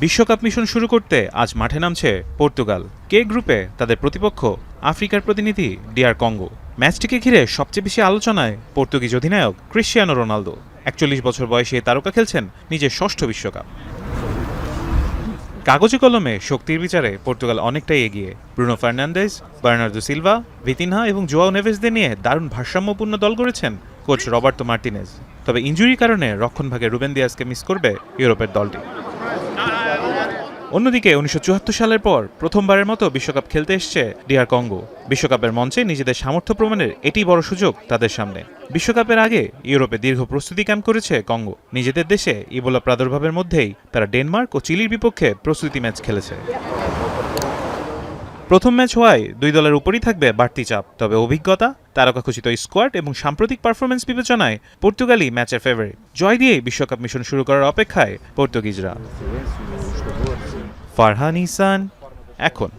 বিশ্বকাপ মিশন শুরু করতে আজ মাঠে নামছে পর্তুগাল। কে গ্রুপে তাদের প্রতিপক্ষ আফ্রিকার প্রতিনিধি ডিআর কঙ্গো। ম্যাচটিকে ঘিরে সবচেয়ে বেশি আলোচনায় পর্তুগিজ অধিনায়ক ক্রিশ্চিয়ানো রোনালদো। ৪১ বছর বয়সে তারকা খেলছেন নিজের ষষ্ঠ বিশ্বকাপ। কাগজে কলমে শক্তির বিচারে পর্তুগাল অনেকটাই এগিয়ে। Bruno Fernandes, Bernardo Silva, Vitinha এবং জোয়াও নেভেসদের নিয়ে দারুণ ভারসাম্যপূর্ণ দল গড়েছেন কোচ রবার্তো মার্টিনেজ। তবে ইনজুরির কারণে রক্ষণভাগে রুবেন দিয়াসকে মিস করবে ইউরোপের দলটি। অন্যদিকে ১৯৭৪ সালের পর প্রথমবারের মতো বিশ্বকাপ খেলতে এসছে ডিআর কঙ্গো। বিশ্বকাপের মঞ্চে নিজেদের সামর্থ্য প্রমাণের এটি বড় সুযোগ তাদের সামনে। বিশ্বকাপের আগে ইউরোপে দীর্ঘ প্রস্তুতি ক্যাম্প করেছে কঙ্গো। নিজেদের দেশে ইবোলা প্রাদুর্ভাবের মধ্যেই তারা ডেনমার্ক ও চিলির বিপক্ষে প্রস্তুতি ম্যাচ খেলেছে। প্রথম ম্যাচ হওয়ায় দুই দলের উপরই থাকবে বাড়তি চাপ। তবে অভিজ্ঞতা, তারকাখচিত স্কোয়াড এবং সাম্প্রতিক পারফরমেন্স বিবেচনায় পর্তুগালই ম্যাচের ফেভারিট। জয় দিয়েই বিশ্বকাপ মিশন শুরু করার অপেক্ষায় পর্তুগিজরা। ফারহান ইহসান, এখন।